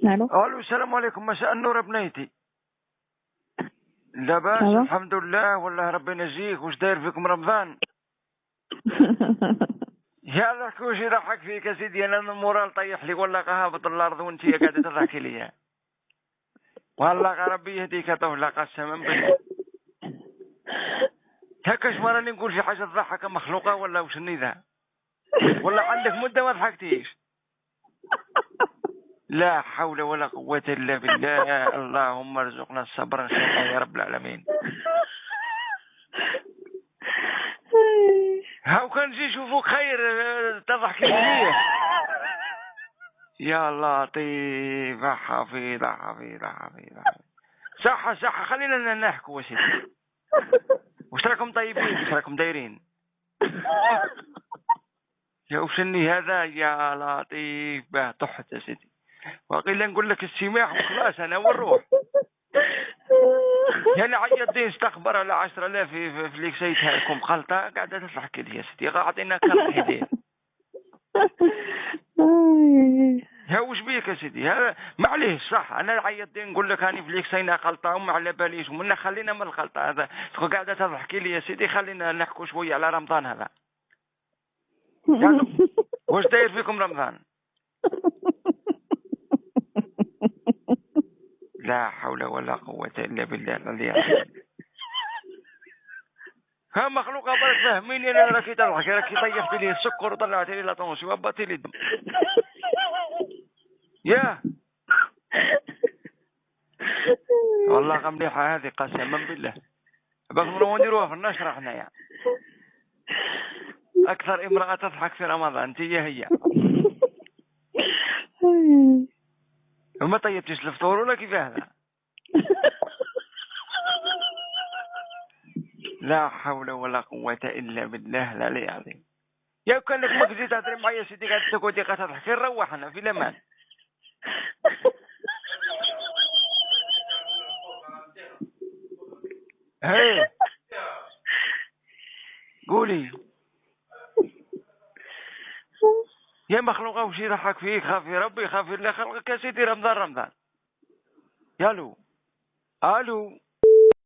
الو. الو السلام عليكم، مساء النور بنيتي. لاباس ألو. الحمد لله، والله ربي ينجيك. واش داير فيكم رمضان؟ يا لك واش يضحك فيك يا سيدي؟ انا المورال طيح لي ولا هابط الارض وانت قاعده تضحكي لي. والله ربي يهديك طفله قسما بالله. هكاش مراني نقول في حاجه تضحك مخلوقه ولا وش ذا؟ والله عندك مده ما ضحكتيش. لا حول ولا قوه الا بالله. اللهم ارزقنا الصبر ان شاء الله يا رب العالمين. هاو كان نجي نشوفوك خير تضحكي مليح. يا لطيف حفيظ حفيظ حفيظ. صح صح، خلينا نحكوا سيدي. وش راكم طيبين؟ وش راكم دايرين؟ يا وشني هذا يا لطيف باه طحت يا سيدي. وقيل نقول لك السماح وخلاص انا والروح. يعني عيطين استخبر على 10,000 في ليك سيتها لكم خلطه قاعده تضحك لي يا سيدي. اعطينا كرت حديد. ها وش بيك يا سيدي؟ هذا معليش صح. انا عيطين نقول لك هاني فليك سينا خلطه وما على باليش ومنا خلينا من الخلطه هذا قاعده تضحكي لي يا سيدي. خلينا نحكوا شويه على رمضان هذا. يعني واش داير فيكم رمضان؟ لا حول ولا قوه الا بالله العلي العظيم. ها مخلوقه برك فهميني. انا راكي تضحكي راكي طيحتي لي السكر وطلعتي لي لاطونسي وهبطتي لي الدم. ياه والله مليحه هذه قسما بالله. باش نديروها في النشره حنايا. اكثر امراه تضحك في رمضان انت هي. وما طيبتيش الفطور ولا كيف هذا؟ لا حول ولا قوة إلا بالله العلي العظيم. يا كان لك ما كنتي تهضري معايا سيدي قاعد تقعدي قاعد تضحكي نروح أنا في الأمان. هاي قولي يا مخلوقة وش يضحك فيك؟ خافي ربي خافي الله خلقك يا سيدي. رمضان رمضان. يالو الو